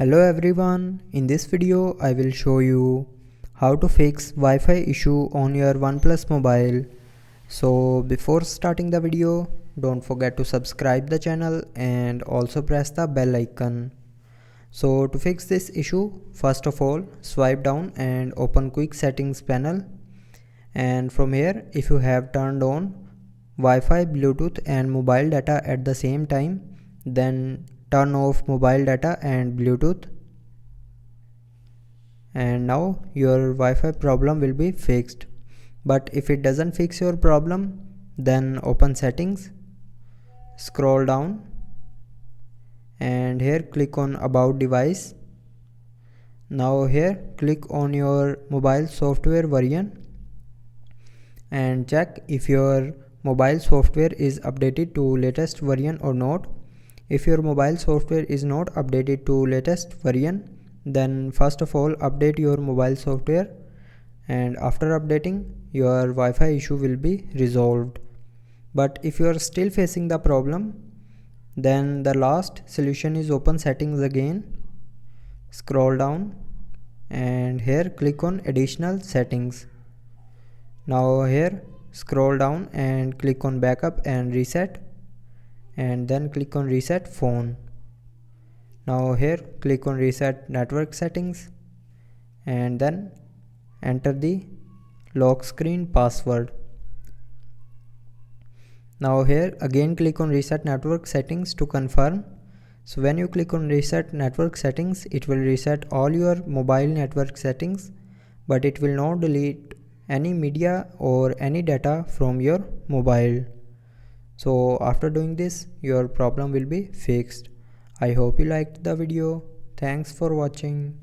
Hello everyone, in this video I will show you how to fix Wi-Fi issue on your OnePlus mobile. So before starting the video, don't forget to subscribe the channel and also press the bell icon. So to fix this issue, first of all swipe down and open quick settings panel, and from here if you have turned on Wi-Fi, Bluetooth and mobile data at the same time, then turn off mobile data and Bluetooth, and now your Wi-Fi problem will be fixed. But if it doesn't fix your problem, then open settings, scroll down and here click on about device. Now here click on your mobile software version and check if your mobile software is updated to latest version or not. If your mobile software is not updated to latest version, then first of all update your mobile software, and after updating your Wi-Fi issue will be resolved. But if you are still facing the problem, then the last solution is open settings again, scroll down and here click on additional settings. Now here scroll down and click on backup and reset, and then click on reset phone. Now here click on reset network settings and then enter the lock screen password. Now here again click on reset network settings to confirm. So when you click on reset network settings, it will reset all your mobile network settings, but it will not delete any media or any data from your mobile. So after doing this, your problem will be fixed. I hope you liked the video. Thanks for watching.